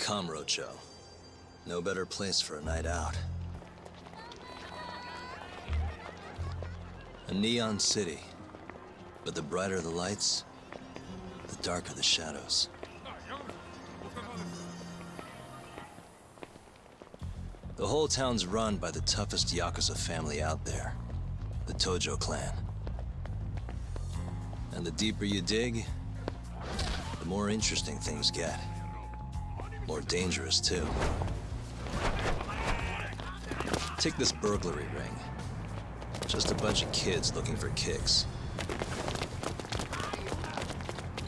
Kamurocho. No better place for a night out. A neon city. But the brighter the lights, the darker the shadows. The whole town's run by the toughest Yakuza family out there. The Tojo clan. And the deeper you dig, the more interesting things get. More dangerous, too. Take this burglary ring. Just a bunch of kids looking for kicks.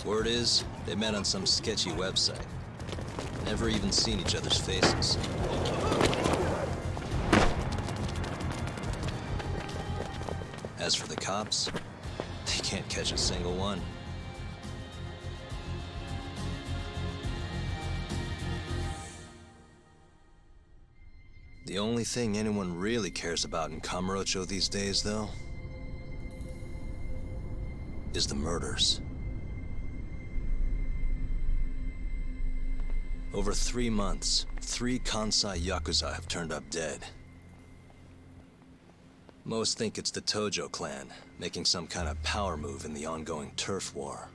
Word is, they met on some sketchy website. Never even seen each other's faces. As for the cops, they can't catch a single one. The only thing anyone really cares about in Kamurocho these days, though, is the murders. Over 3 months, 3 Kansai Yakuza have turned up dead. Most think it's the Tojo clan, making some kind of power move in the ongoing turf war.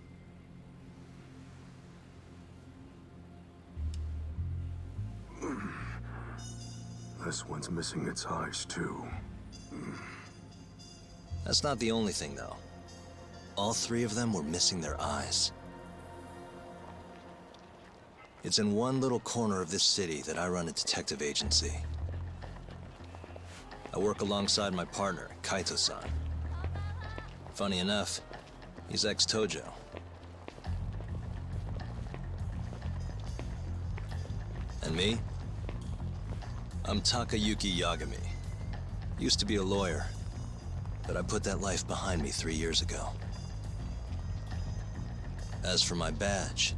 This one's missing its eyes, too. That's not the only thing, though. All 3 of them were missing their eyes. It's in one little corner of this city that I run a detective agency. I work alongside my partner, Kaito-san. Funny enough, he's ex-Tojo. And me? I'm Takayuki Yagami. Used to be a lawyer, but I put that life behind me 3 years ago. As for my badge,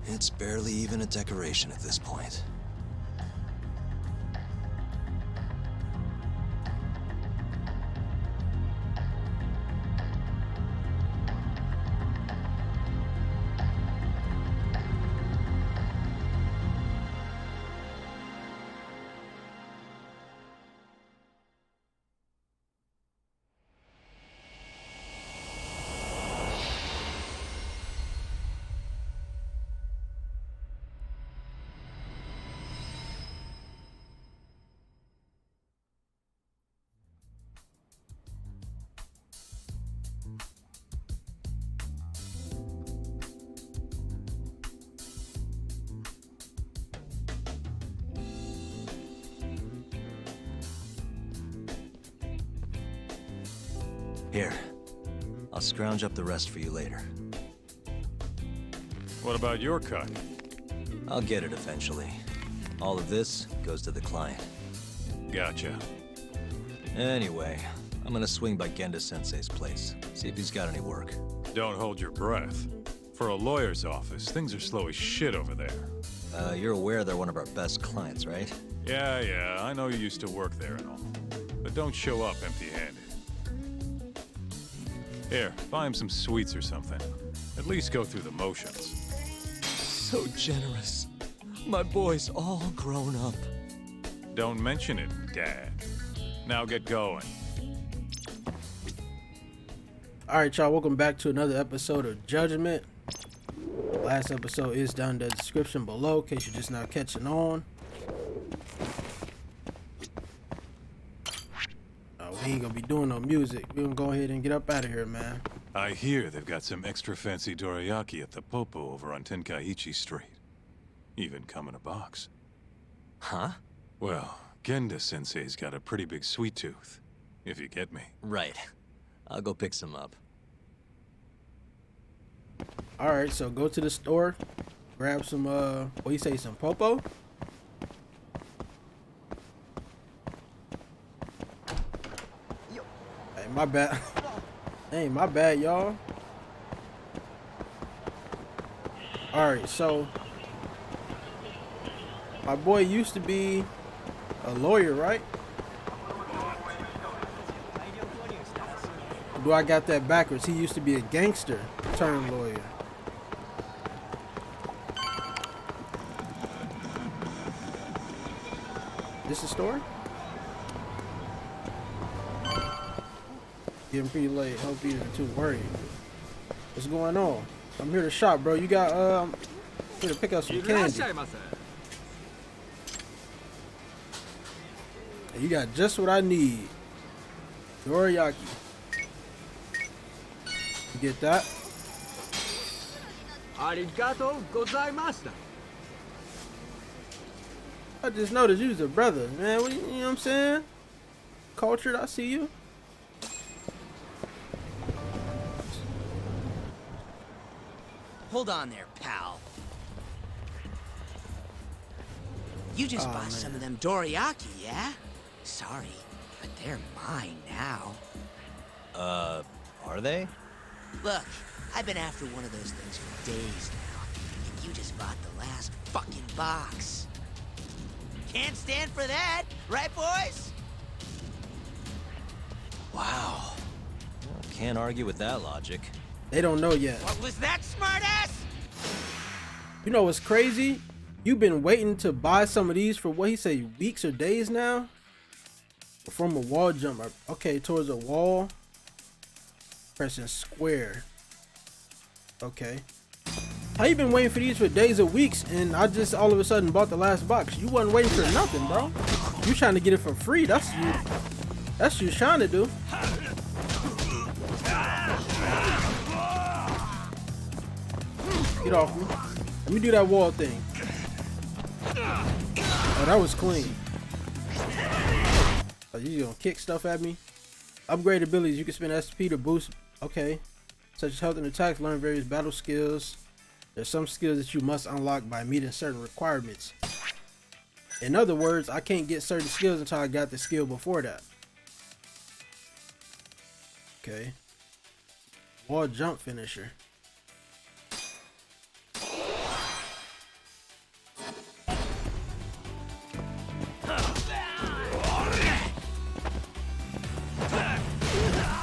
it's barely even a decoration at this point. Here, I'll scrounge up the rest for you later. What about your cut? I'll get it eventually. All of this goes to the client. Gotcha. Anyway, I'm gonna swing by Genda-sensei's place, see if he's got any work. Don't hold your breath. For a lawyer's office, things are slow as shit over there. You're aware they're one of our best clients, right? Yeah, I know you used to work there and all. But don't show up empty-handed. Here, buy him some sweets or something. At least go through the motions. So generous. My boy's all grown up. Don't mention it, Dad. Now get going. Alright, y'all, welcome back to another episode of Judgment. Last episode is down in the description below in case you're just not catching on. We ain't gonna be doing no music. We're gonna go ahead and get up out of here, man. I hear they've got some extra fancy dorayaki at the Popo over on Tenkaichi Street. Even come in a box. Huh? Well, Genda-sensei's got a pretty big sweet tooth, if you get me. Right. I'll go pick some up. Alright, so go to the store, grab some, what do you say, some Popo? Hey, my bad. Hey, my bad, y'all. Alright, so my boy used to be a lawyer, right? Do I got that backwards? He used to be a gangster turned lawyer. This is story? Getting pretty late. Hope you ain't too worried. What's going on? I'm here to shop, bro. You got here to pick up some candy. You got just what I need. Dorayaki. You get that? Arigato gozaimashita. I just noticed you was a brother, man. What, you know what I'm saying? Cultured, I see you. Hold on there, pal. You just bought some of them dorayaki, yeah? Sorry, but they're mine now. Are they? Look, I've been after one of those things for days now, and you just bought the last fucking box. Can't stand for that, right, boys? Wow. Well, can't argue with that logic. They don't know yet. What was that, smartass? You know what's crazy? You've been waiting to buy some of these for what he say, weeks or days now? From a wall jump. Okay, towards a wall. Pressing square. Okay. How you been waiting for these for days or weeks and I just all of a sudden bought the last box? You wasn't waiting for nothing, bro. You trying to get it for free. That's you. That's what you're trying to do. Get off me. Let me do that wall thing. Oh, that was clean. Oh, you gonna kick stuff at me? Upgrade abilities. You can spend SP to boost. Okay. Such as health and attacks. Learn various battle skills. There's some skills that you must unlock by meeting certain requirements. In other words, I can't get certain skills until I got the skill before that. Okay. Wall jump finisher.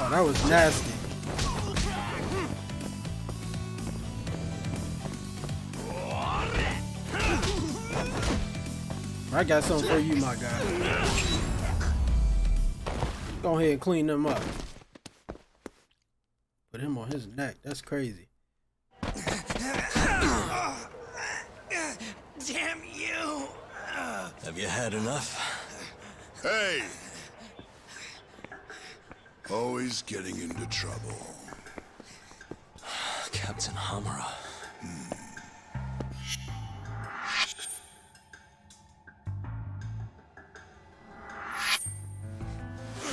Oh, that was nasty. I got something for you, my guy. Go ahead and clean them up. Put him on his neck. That's crazy. Damn you! Have you had enough? Hey! Always getting into trouble. Captain Hamura.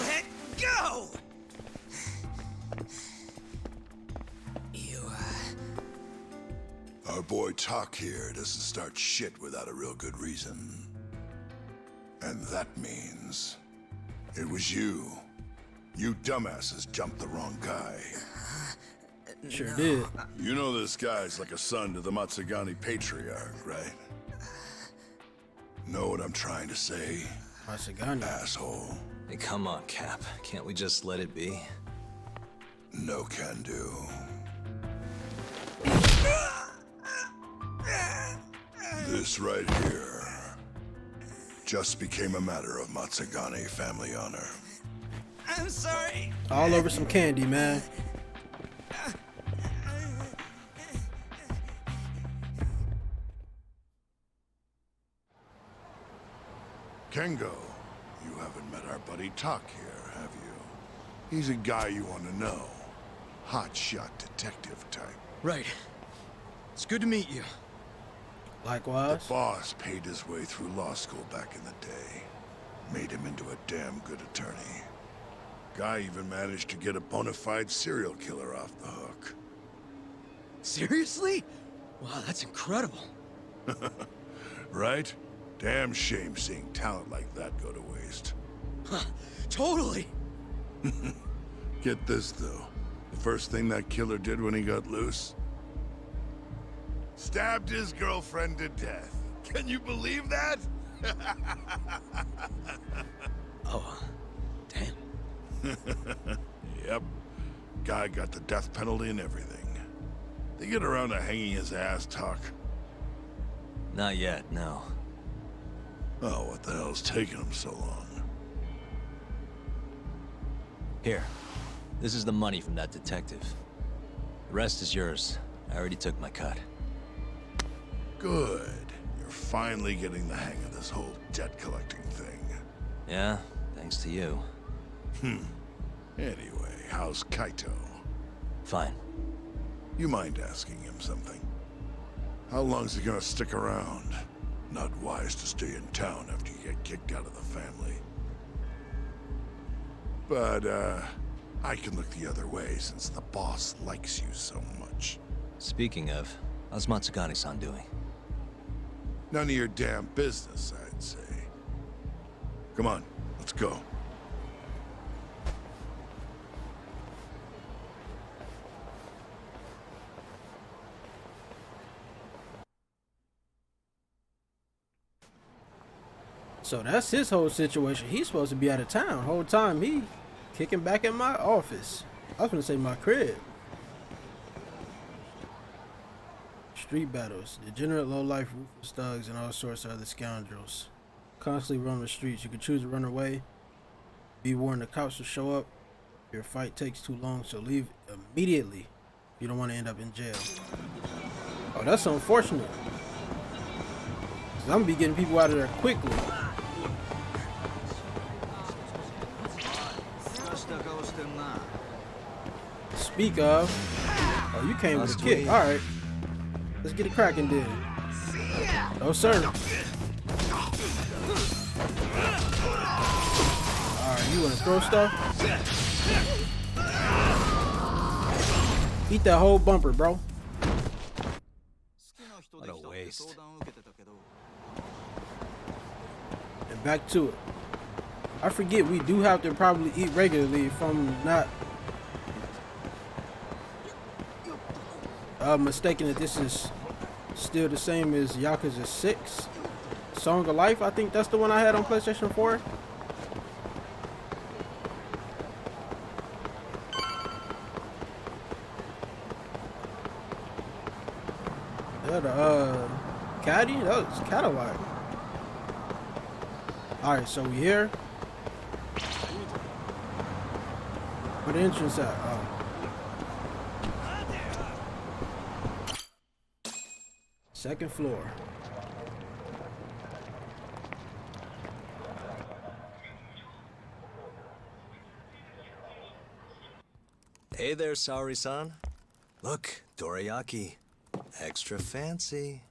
Let go! You, Our boy Tak here doesn't start shit without a real good reason. And that means it was you. You dumbasses jumped the wrong guy. Sure did. You know this guy's like a son to the Matsugani patriarch, right? Know what I'm trying to say, Masagani. asshole? Hey, come on, Cap. Can't we just let it be? No can do. This right here just became a matter of Matsugani family honor. I'm sorry. All over some candy, man. Kengo, you haven't met our buddy Tak here, have you? He's a guy you want to know. Hotshot detective type. Right. It's good to meet you. Likewise. Boss paid his way through law school back in the day. Made him into a damn good attorney. Guy even managed to get a bona fide serial killer off the hook. Seriously? Wow, that's incredible. Right? Damn shame seeing talent like that go to waste. Huh, totally. Get this, though. The first thing that killer did when he got loose? Stabbed his girlfriend to death. Can you believe that? Oh, damn. Yep. Guy got the death penalty and everything. They get around to hanging his ass, Tak. Not yet, no. Oh, what the hell's taking him so long? Here. This is the money from that detective. The rest is yours. I already took my cut. Good. You're finally getting the hang of this whole debt collecting thing. Yeah, thanks to you. Anyway, how's Kaito? Fine. You mind asking him something? How long's he gonna stick around? Not wise to stay in town after you get kicked out of the family. But, I can look the other way since the boss likes you so much. Speaking of, how's Matsugane-san doing? None of your damn business, I'd say. Come on, let's go. So that's his whole situation. He's supposed to be out of town. Whole time he kicking back in my office. I was gonna say my crib. Street battles. Degenerate, low-life, ruthless thugs, and all sorts of other scoundrels. Constantly roam the streets. You can choose to run away. Be warned the cops will show up. Your fight takes too long, so leave immediately. You don't want to end up in jail. Oh, that's unfortunate. 'Cause I'm gonna be getting people out of there quickly. Speak of. Oh, you came with a kick. All right. Let's get it cracking then. No, sir. Alright, you want to throw stuff? Eat that whole bumper, bro. What a waste. And back to it. I forget we do have to probably eat regularly if I'm not mistaken that this is still the same as Yakuza 6. Song of Life, I think that's the one I had on PlayStation 4. Yeah, the caddy? That was Cadillac. Alright, so we here. Where the entrance at? Oh. Second floor. Hey there, Saori-san. Look, dorayaki. Extra fancy.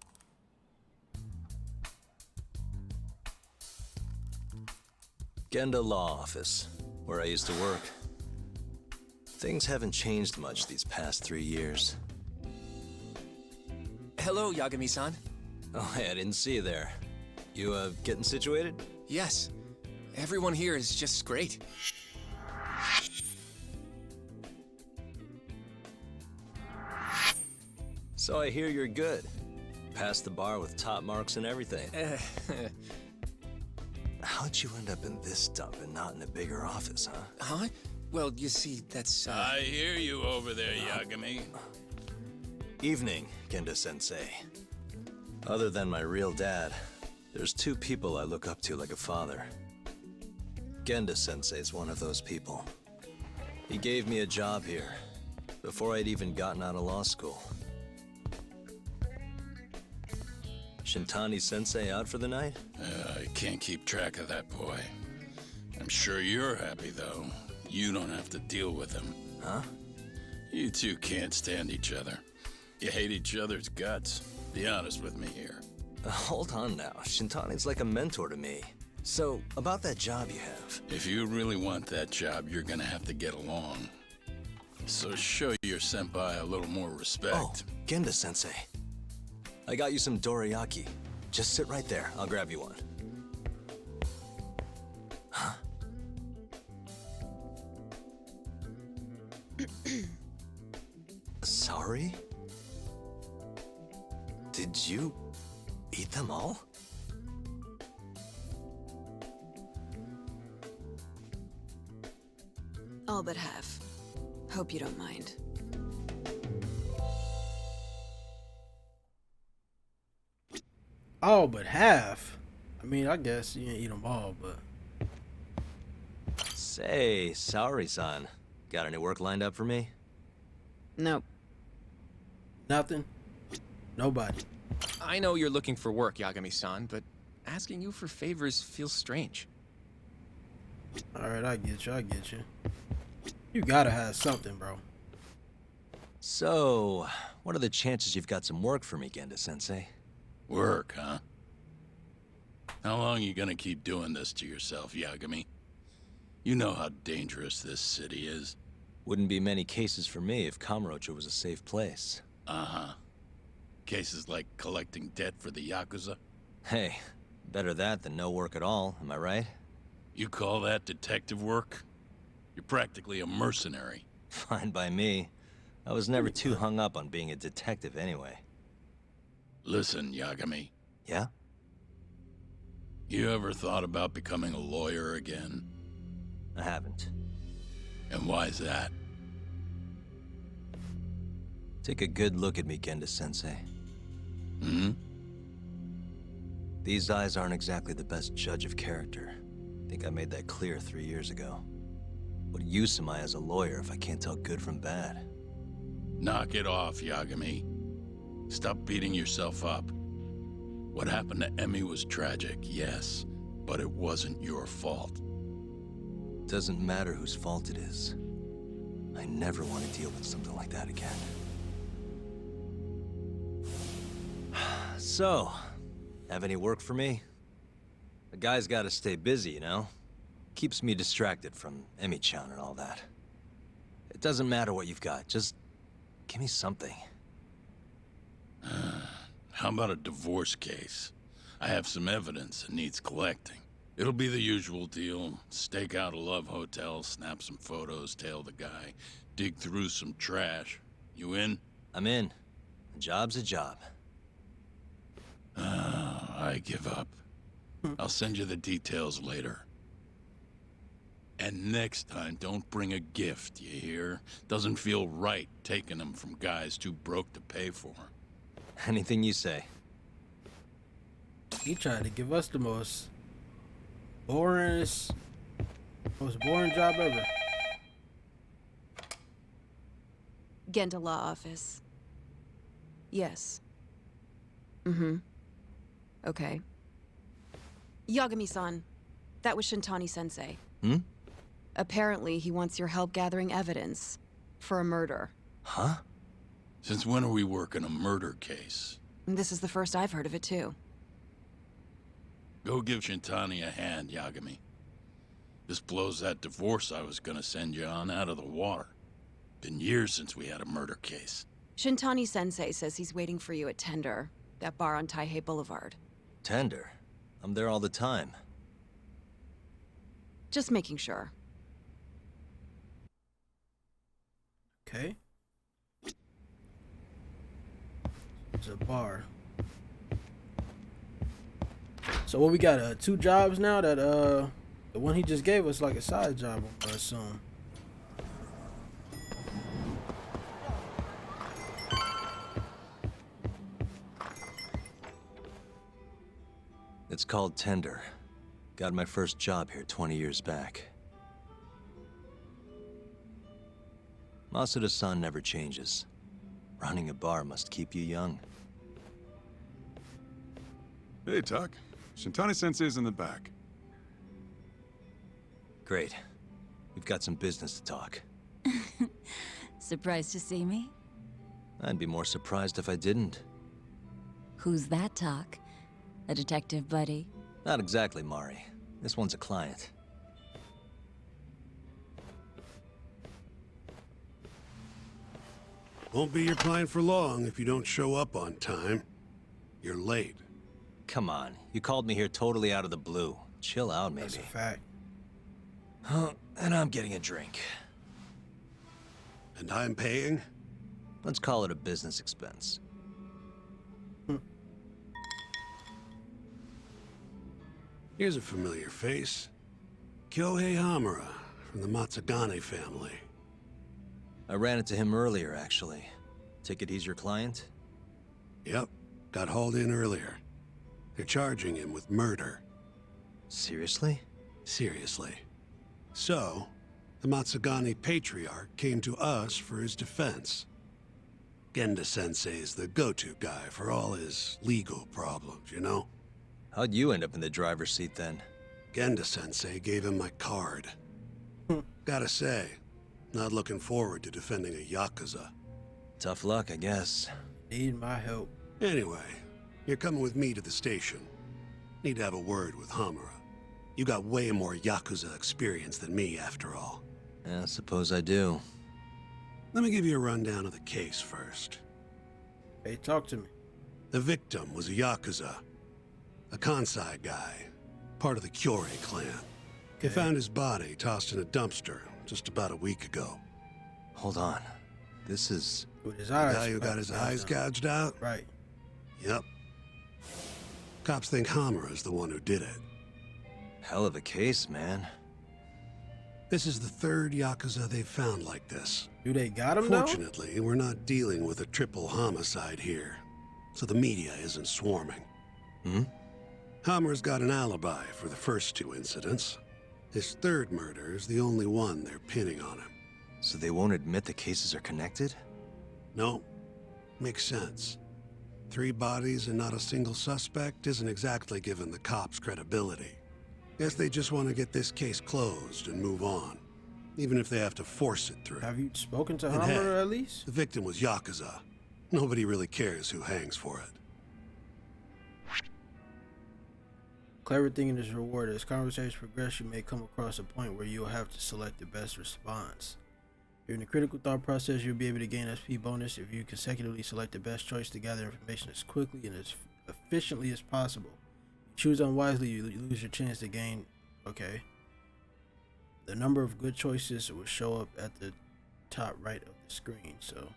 Genda Law Office, where I used to work. Things haven't changed much these past 3 years. Hello, Yagami-san. Oh, hey, I didn't see you there. You, getting situated? Yes, everyone here is just great. So I hear you're good. Passed the bar with top marks and everything. How'd you end up in this dump and not in a bigger office, huh? Huh? Well, you see, that's, I hear you over there, Yagami. Evening, Genda-sensei. Other than my real dad, there's 2 people I look up to like a father. Genda-sensei's one of those people. He gave me a job here, before I'd even gotten out of law school. Shintani-sensei out for the night? I can't keep track of that boy. I'm sure you're happy, though. You don't have to deal with him. Huh? You two can't stand each other. You hate each other's guts. Be honest with me here. Hold on now. Shintani's like a mentor to me. So, about that job you have. If you really want that job, you're gonna have to get along. So show your senpai a little more respect. Oh, Genda-sensei. I got you some dorayaki. Just sit right there. I'll grab you one. Huh? Sorry? Did you eat them all? All but half. Hope you don't mind. All but half. I I mean, I guess you didn't eat them all, but Say, Saori-san, got any work lined up for me? Nope. nothing. Nobody. I know you're looking for work, Yagami-san, but asking you for favors feels strange. All right, I get you. I get you. You gotta have something, bro. So, what are the chances you've got some work for me, Genda-sensei? Work, huh? How long you gonna keep doing this to yourself, Yagami? You know how dangerous this city is. Wouldn't be many cases for me if Kamurocho was a safe place. Uh-huh. Cases like collecting debt for the Yakuza? Hey, better that than no work at all, am I right? You call that detective work? You're practically a mercenary. Fine by me. I was never too hung up on being a detective anyway. Listen, Yagami. Yeah? You ever thought about becoming a lawyer again? I haven't. And why's that? Take a good look at me, Genda-sensei. Hmm? These eyes aren't exactly the best judge of character. I think I made that clear 3 years ago. What use am I as a lawyer if I can't tell good from bad? Knock it off, Yagami. Stop beating yourself up. What happened to Emmy was tragic, yes, but it wasn't your fault. Doesn't matter whose fault it is. I never want to deal with something like that again. So, have any work for me? A guy's gotta stay busy, you know? Keeps me distracted from Emmy-chan and all that. It doesn't matter what you've got, just give me something. How about a divorce case? I have some evidence that needs collecting. It'll be the usual deal. Stake out a love hotel, snap some photos, tail the guy, dig through some trash. You in? I'm in. A job's a job. I give up. I'll send you the details later. And next time, don't bring a gift, you hear? Doesn't feel right taking them from guys too broke to pay for. Anything you say. He tried to give us the most boring job ever. Genda Law Office. Yes. Mm-hmm. Okay. Yagami-san, that was Shintani-sensei. Hmm? Apparently, he wants your help gathering evidence for a murder. Huh? Since when are we working a murder case? This is the first I've heard of it, too. Go give Shintani a hand, Yagami. This blows that divorce I was gonna send you on out of the water. Been years since we had a murder case. Shintani-sensei says he's waiting for you at Tender, that bar on Taihei Boulevard. Tender. I'm there all the time. Just making sure. Okay. It's a bar. So what we got? 2 jobs now. That the one he just gave us like a side job, I assume. It's called Tender. Got my first job here 20 years back. Masuda-san never changes. Running a bar must keep you young. Hey, Tak. Shintani-sensei's in the back. Great. We've got some business to talk. Surprised to see me? I'd be more surprised if I didn't. Who's that, Tak? A detective buddy? Not exactly, Mari. This one's a client. Won't be your client for long if you don't show up on time. You're late. Come on, you called me here totally out of the blue. Chill out, maybe. That's a fact. And I'm getting a drink. And I'm paying? Let's call it a business expense. Here's a familiar face. Kyohei Hamura, from the Matsugane family. I ran into him earlier, actually. Ticket he's your client? Yep, got hauled in earlier. They're charging him with murder. Seriously? Seriously. So, the Matsugane Patriarch came to us for his defense. Genda-sensei's the go-to guy for all his legal problems, you know? How'd you end up in the driver's seat then? Genda-sensei gave him my card. Gotta say, not looking forward to defending a Yakuza. Tough luck, I guess. Need my help. Anyway, you're coming with me to the station. Need to have a word with Hamura. You got way more Yakuza experience than me, after all. Yeah, I suppose I do. Let me give you a rundown of the case first. Hey, talk to me. The victim was a Yakuza. A Kansai guy. Part of the Kyorei clan. They found his body tossed in a dumpster just about a week ago. Hold on. This is... With his The eyes. guy who got his eyes gouged out? Right. Yep. Cops think Hamura's the one who did it. hell of a case, man. This is the third Yakuza they've found like this. Do they got him now? Fortunately, we're not dealing with a triple homicide here, so the media isn't swarming. Hammer's got an alibi for the first two incidents. His third murder is the only one they're pinning on him. So they won't admit the cases are connected? No. Makes sense. 3 bodies and not a single suspect isn't exactly giving the cops credibility. Guess they just want to get this case closed and move on, even if they have to force it through. Have you spoken to And Hammer hey, at least? The victim was Yakuza. Nobody really cares who hangs for it. Clever thinking is rewarded. As conversations progress, you may come across a point where you'll have to select the best response. During the critical thought process, you'll be able to gain SP bonus if you consecutively select the best choice to gather information as quickly and as efficiently as possible. If you choose unwisely, you lose your chance to gain. Okay. The number of good choices will show up at the top right of the screen. So,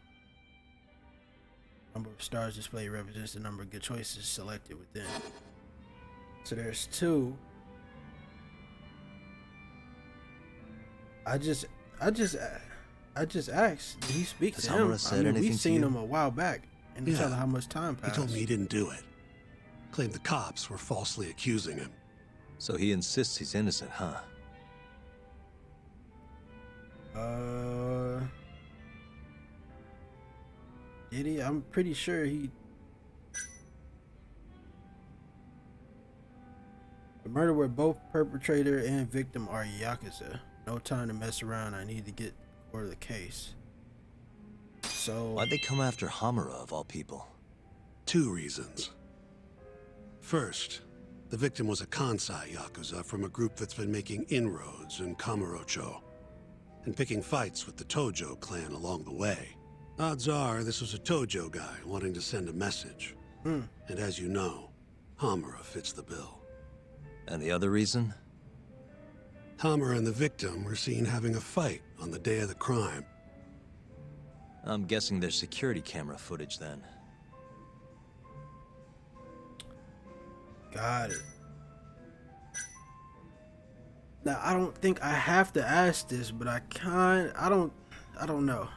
number of stars displayed represents the number of good choices selected within. So there's 2. I just asked. Did he speak Has to him? Hamura said anything we've to seen you? him a while back, and Yeah. tell how much time He passed. told me he didn't do it. Claimed the cops were falsely accusing him. So he insists he's innocent, huh? Did he? I'm pretty sure he. The murder where both perpetrator and victim are Yakuza. No time to mess around. I need to get for the case. So Why'd they come after Hamura of all people? 2 reasons. First, the victim was a Kansai Yakuza from a group that's been making inroads in Kamurocho and picking fights with the Tojo clan along the way. Odds are this was a Tojo guy wanting to send a message. And as you know, Hamura fits the bill. And the other reason? Hamura and the victim were seen having a fight on the day of the crime. I'm guessing there's security camera footage then. got it. Now I don't think I have to ask this, but I don't know.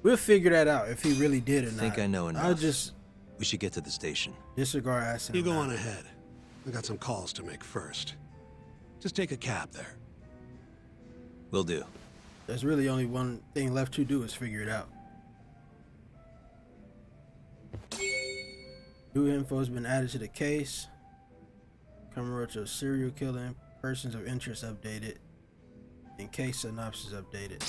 We'll figure that out if he really did or not. I think I know enough. I'll just We should get to the station. disregard asking. You him go that. on ahead. I got some calls to make first. Just take a cab there. Will do. There's really only one thing left to do is figure it out. New info has been added to the case. Kamurocho serial killing. Persons of interest updated. And case synopsis updated.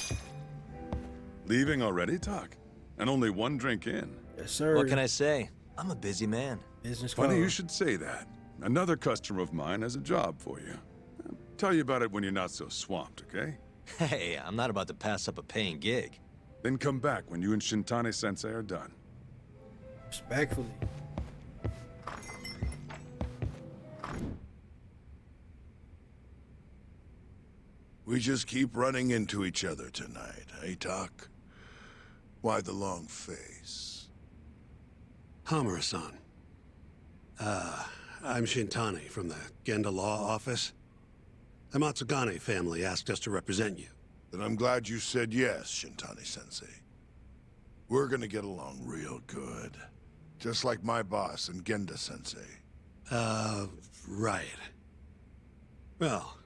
Leaving already, Tak? And only 1 drink in. Yes, sir. What can I say? I'm a busy man. Business Funny call. you should say that. Another customer of mine has a job for you. I'll tell you about it when you're not so swamped, okay? Hey, I'm not about to pass up a paying gig. Then come back when you and Shintani-sensei are done. Respectfully. We just keep running into each other tonight, eh, Tak? Why the long face? Hamura-san. I'm Shintani from the Genda Law Office. The Matsugane family asked us to represent you. Then I'm glad you said yes, Shintani-sensei. We're gonna get along real good. Just like my boss and Genda-sensei. Right. Well,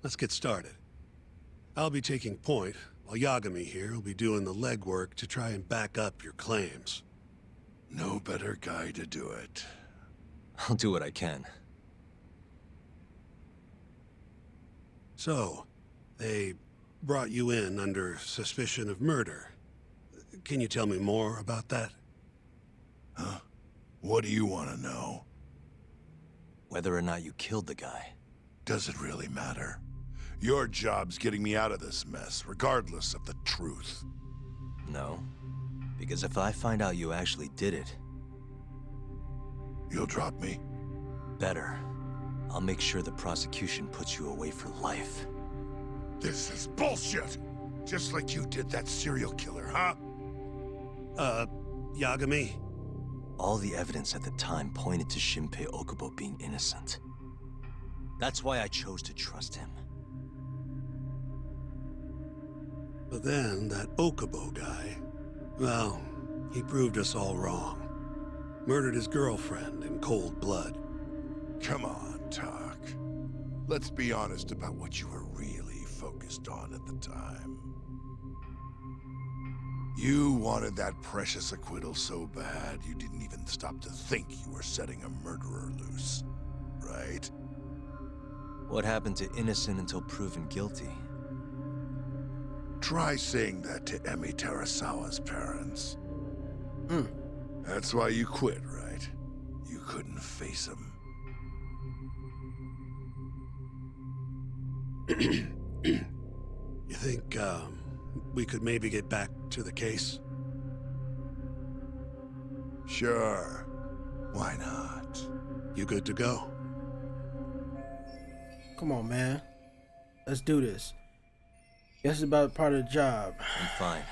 let's get started. I'll be taking point, while Yagami here will be doing the legwork to try and back up your claims. No better guy to do it. I'll do what I can. So, they brought you in under suspicion of murder. Can you tell me more about that? Huh? What do you want to know? Whether or not you killed the guy. Does it really matter? Your job's getting me out of this mess, regardless of the truth. No. Because if I find out you actually did it... You'll drop me? Better. I'll make sure the prosecution puts you away for life. This is bullshit! Just like you did that serial killer, huh? Yagami? All the evidence at the time pointed to Shinpei Okubo being innocent. That's why I chose to trust him. But then, that Okubo guy, well, he proved us all wrong. Murdered his girlfriend in cold blood. Come on, Tak. Let's be honest about what you were really focused on at the time. You wanted that precious acquittal so bad, you didn't even stop to think you were setting a murderer loose, right? What happened to innocent until proven guilty? Try saying that to Emi Terasawa's parents. Hmm. That's why you quit, right? You couldn't face him. You think, we could maybe get back to the case? Sure. Why not? You good to go? Come on, man. Let's do this. Guess it's about part of the job. I'm fine.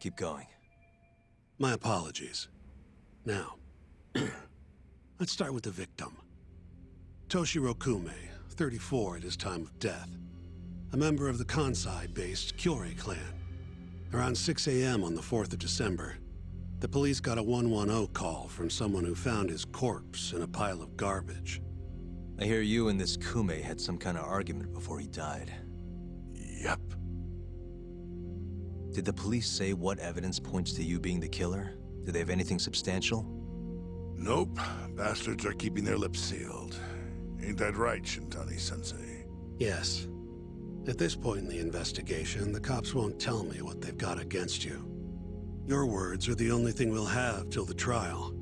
Keep going. My apologies. Now, let's start with the victim. Toshiro Kume, 34 at his time of death. A member of the Kansai-based Kyorei clan. Around 6 a.m. on the 4th of December, the police got a 110 call from someone who found his corpse in a pile of garbage. I hear you and this Kume had some kind of argument before he died. Yep. Did the police say what evidence points to you being the killer? Do they have anything substantial? Nope. Bastards are keeping their lips sealed. Ain't that right, Shintani-sensei? Yes. At this point in the investigation, the cops won't tell me what they've got against you. Your words are the only thing we'll have till the trial.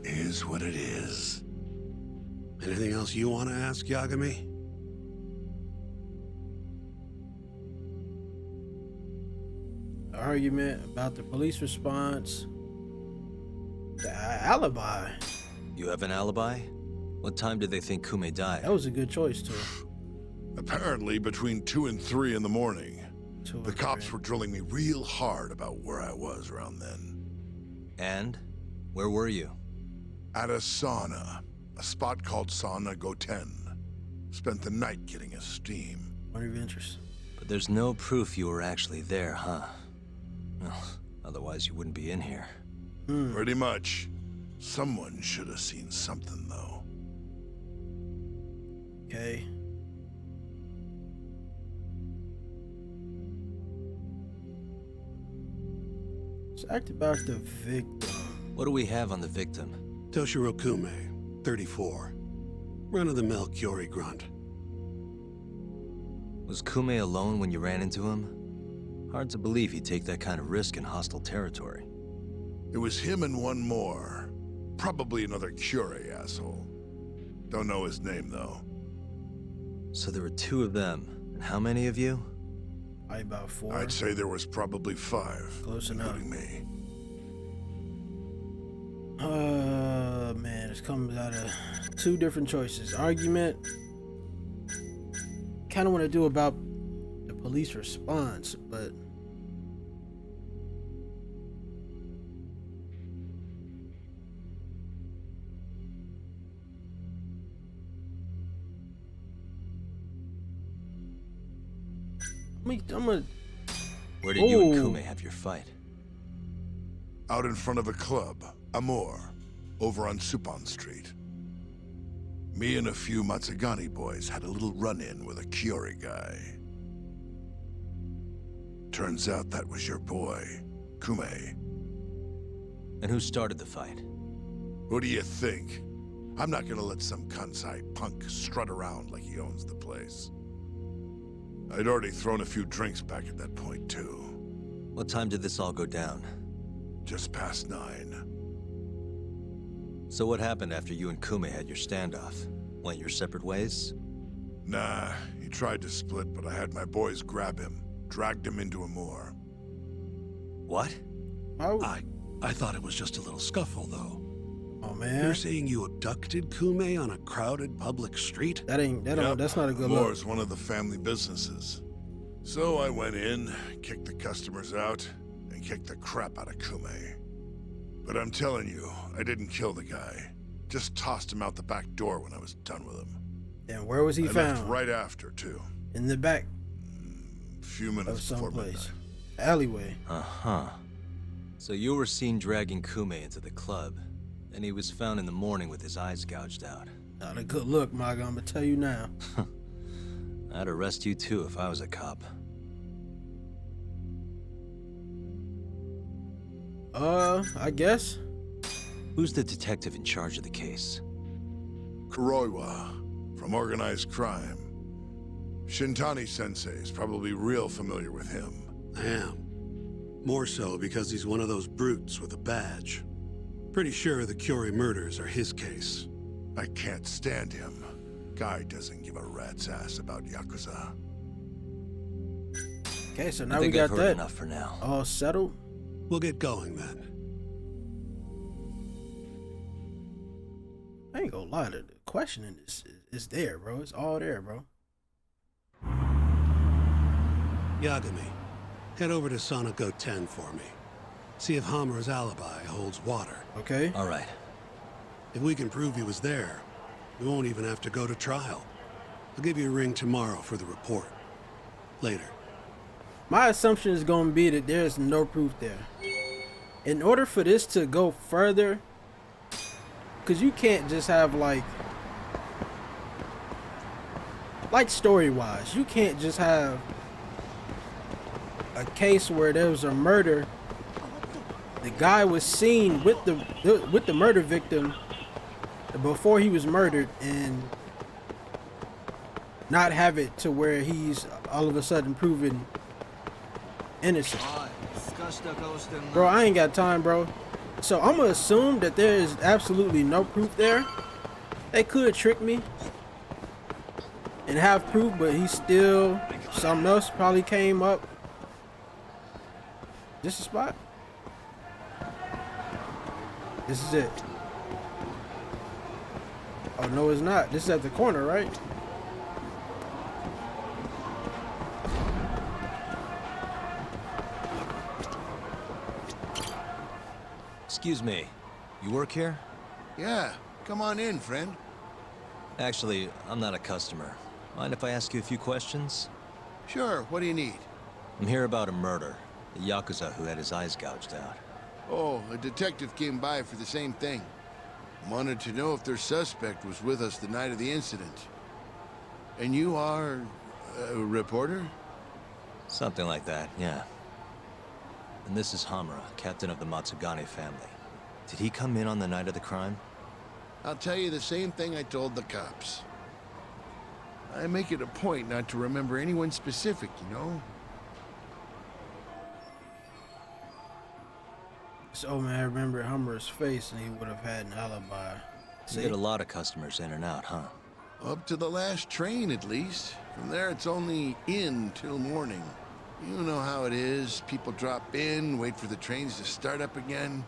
Is what it is. Anything else you want to ask, Yagami? Argument about the police response. The alibi. You have an alibi? What time did they think Kume died? That was a good choice, too. Apparently between 2 and 3 in the morning. 2 and The 3. cops were drilling me real hard about where I was around then. And? Where were you? At a sauna. A spot called Sauna Goten. Spent the night getting a steam. One of your interests. But there's no proof you were actually there, huh? Well, otherwise you wouldn't be in here. Pretty much. Someone should have seen something, though. Okay. Let's act about the victim. What do we have on the victim? Toshiro Kume, 34. Run-of-the-mill Kyorei grunt. Was Kume alone when you ran into him? Hard to believe he'd take that kind of risk in hostile territory. It was him and one more. Probably another Kyorei asshole. Don't know his name, though. So there were 2 of them. And how many of you? Probably about 4. I'd say there was probably 5. Close enough. Including me. Man, this comes out of 2 different choices. Argument. Kind of want to do about the police response, but I'm gonna. Where did you and Ooh. Kume have your fight? Out in front of a club, Amor, over on Supon Street. Me and a few Matsugani boys had a little run-in with a Kiori guy. Turns out that was your boy, Kume. And who started the fight? Who do you think? I'm not gonna let some Kansai punk strut around like he owns the place. I'd already thrown a few drinks back at that point, too. What time did this all go down? Just past 9. So what happened after you and Kume had your standoff? Went your separate ways? Nah, he tried to split, but I had my boys grab him, dragged him into Amor. What? I thought it was just a little scuffle, though. Oh man. You're saying you abducted Kume on a crowded public street? That's not a good look. Amor's one of the family businesses. So I went in, kicked the customers out, and kicked the crap out of Kume. But I'm telling you, I didn't kill the guy. Just tossed him out the back door when I was done with him. And where was he I found? left right after, too. In the back A few minutes of before someplace. midnight. Alleyway. Uh-huh. So you were seen dragging Kume into the club, and he was found in the morning with his eyes gouged out. Not a good look, Maga, I'm gonna tell you now. I'd arrest you too if I was a cop. I guess. Who's the detective in charge of the case? Kuroiwa, from organized crime. Shintani-sensei is probably real familiar with him. I am. More so because he's one of those brutes with a badge. Pretty sure the Kiori murders are his case. I can't stand him. Guy doesn't give a rat's ass about Yakuza. Okay, so I now we think got I've heard that enough for now. all settled. We'll get going then. I ain't gonna lie, the questioning is there, bro. It's all there, bro. Yagami, head over to Sonico 10 for me. See if Hamura's alibi holds water. Okay. All right. If we can prove he was there, we won't even have to go to trial. I'll give you a ring tomorrow for the report. Later. My assumption is gonna be that there's no proof there. In order for this to go further, because you can't just have like story-wise, you can't just have a case where there was a murder. The guy was seen with the murder victim before he was murdered, and not have it to where he's all of a sudden proven innocent. Bro, I ain't got time, bro. So I'm gonna assume that there is absolutely no proof there. They could trick me and have proof, but he still, something else probably came up. This is the spot. This is it. Oh no, it's not. This is at the corner, right? Excuse me. You work here? Yeah, come on in, friend. Actually, I'm not a customer. Mind if I ask you a few questions? Sure, what do you need? I'm here about a murder. A Yakuza who had his eyes gouged out. Oh, a detective came by for the same thing. Wanted to know if their suspect was with us the night of the incident. And you are a reporter? Something like that, yeah. And this is Hamura, captain of the Matsugani family. Did he come in on the night of the crime? I'll tell you the same thing I told the cops. I make it a point not to remember anyone specific, you know? So man, I remember Hummer's face and he would have had an alibi. You get a lot of customers in and out, huh? Up to the last train, at least. From there, it's only in till morning. You know how it is. People drop in, wait for the trains to start up again.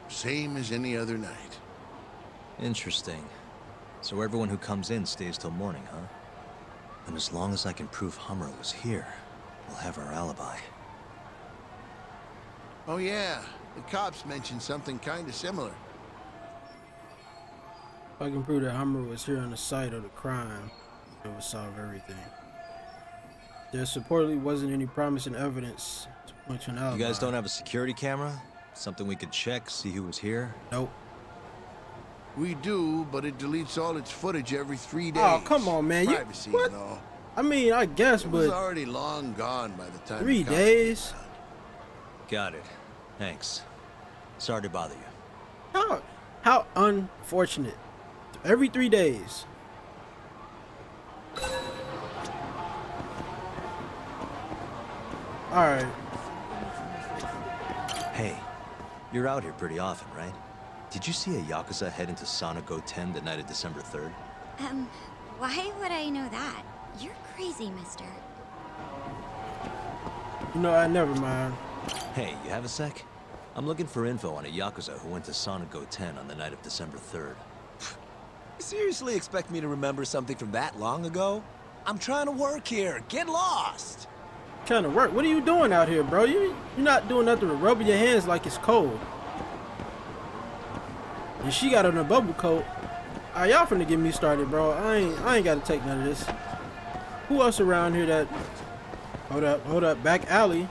Same as any other night. Interesting. So everyone who comes in stays till morning, huh? And as long as I can prove Hummer was here, we'll have our alibi. Oh yeah, the cops mentioned something kind of similar. If I can prove that Hummer was here on the site of the crime, it would solve everything. There supposedly wasn't any promising evidence to point to an alibi. You guys don't have a security camera? Something we could check, see who was here? Nope. We do, but it deletes all its footage every 3 days. Oh, come on, man. Privacy, What? you know. I mean, I guess, It was but already long gone by the time. 3 the cops days? Got it. Thanks. Sorry to bother you. How unfortunate. Every 3 days. Alright. Hey, you're out here pretty often, right? Did you see a Yakuza head into Sonic Go 10 the night of December 3rd? Why would I know that? You're crazy, mister. No, never mind. Hey, you have a sec? I'm looking for info on a Yakuza who went to Sonic Go 10 on the night of December 3rd. You seriously expect me to remember something from that long ago? I'm trying to work here. Get lost! Trying to work? What are you doing out here, bro? You're not doing nothing but rubbing your hands like it's cold. And she got on a bubble coat. Alright, y'all finna get me started, bro. I ain't gotta take none of this. Who else around here that... Hold up. Back alley.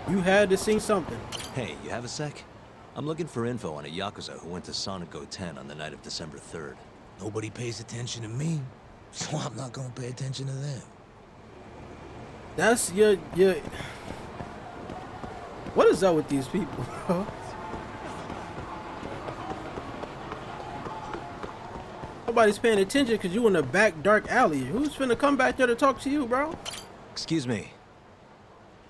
You had to see something. Hey, you have a sec? I'm looking for info on a Yakuza who went to Sonic Go 10 on the night of December 3rd. Nobody pays attention to me, so I'm not gonna pay attention to them. That's your... What is up with these people, bro? Nobody's paying attention because you in the back dark alley. Who's finna come back there to talk to you, bro? Excuse me.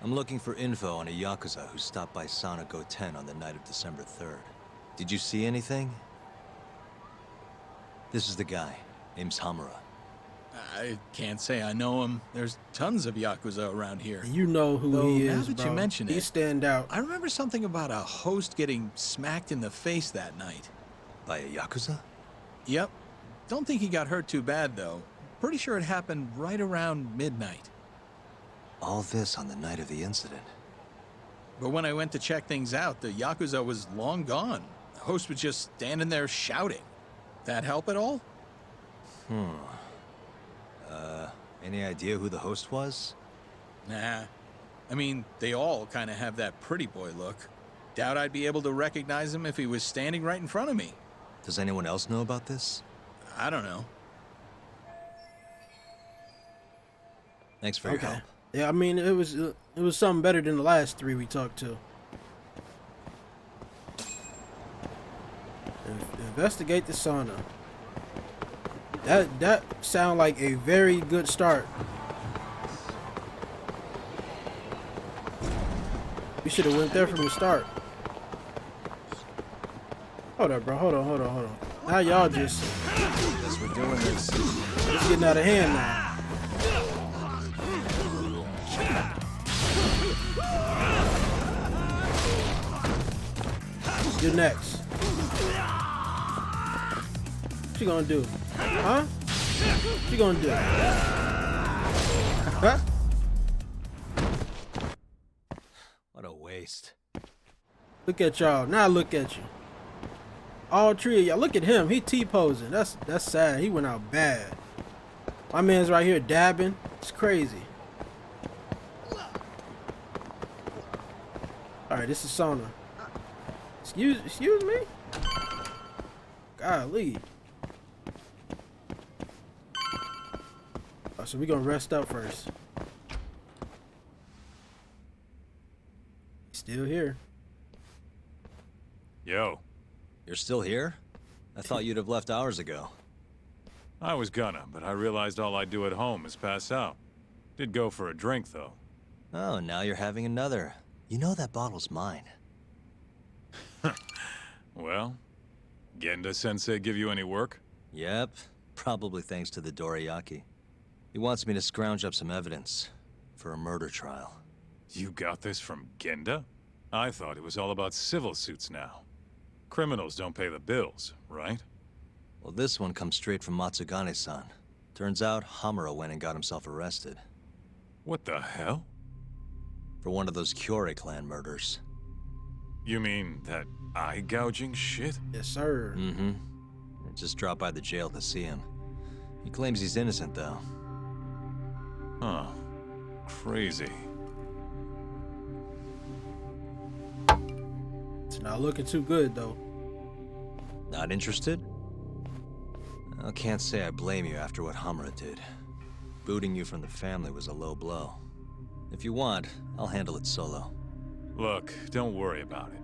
I'm looking for info on a Yakuza who stopped by Sonic Go 10 on the night of December 3rd. Did you see anything? This is the guy. Name's Hamura. I can't say I know him. There's tons of Yakuza around here. You know who he is, now that bro. you mention He it, stand out. I remember something about a host getting smacked in the face that night. By a Yakuza? Yep. Don't think he got hurt too bad, though. Pretty sure it happened right around midnight. All this on the night of the incident. But when I went to check things out, the Yakuza was long gone. The host was just standing there shouting. That help at all? Any idea who the host was? Nah. I mean, they all kind of have that pretty boy look. Doubt I'd be able to recognize him if he was standing right in front of me. Does anyone else know about this? I don't know. Thanks for your help. Yeah, I mean, it was something better than the last 3 we talked to. Investigate the sauna. That sound like a very good start. We should have went there from the start. Hold up, bro. Hold on. Now y'all just... Guess we're doing this. It's getting out of hand now. You're next. What you gonna do? Huh? What you gonna do? Huh? What a waste. Look at y'all. Now look at you. All 3 of y'all. Look at him. He T-posing. That's sad. He went out bad. My man's right here dabbing. It's crazy. Alright, this is sauna. Excuse me? Golly. Oh, so we gonna rest up first. Still here. Yo. You're still here? I thought you'd have left hours ago. I was gonna, but I realized all I do at home is pass out. Did go for a drink, though. Oh, now you're having another. You know that bottle's mine. Well, Genda-sensei give you any work? Yep, probably thanks to the Dorayaki. He wants me to scrounge up some evidence for a murder trial. You got this from Genda? I thought it was all about civil suits now. Criminals don't pay the bills, right? Well, this one comes straight from Matsugane-san. Turns out Hamura went and got himself arrested. What the hell? For one of those Kyorei clan murders. You mean that eye-gouging shit? Yes, sir. Mm-hmm. I just dropped by the jail to see him. He claims he's innocent, though. Huh. Crazy. It's not looking too good, though. Not interested? I can't say I blame you after what Hamura did. Booting you from the family was a low blow. If you want, I'll handle it solo. Look, don't worry about it.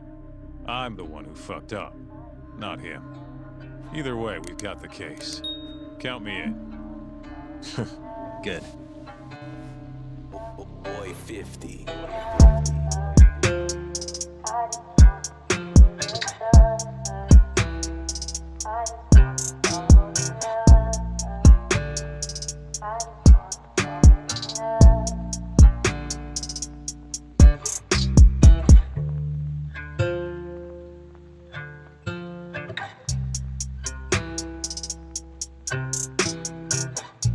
I'm the one who fucked up, not him. Either way, we've got the case. Count me in. Good. Boy 50.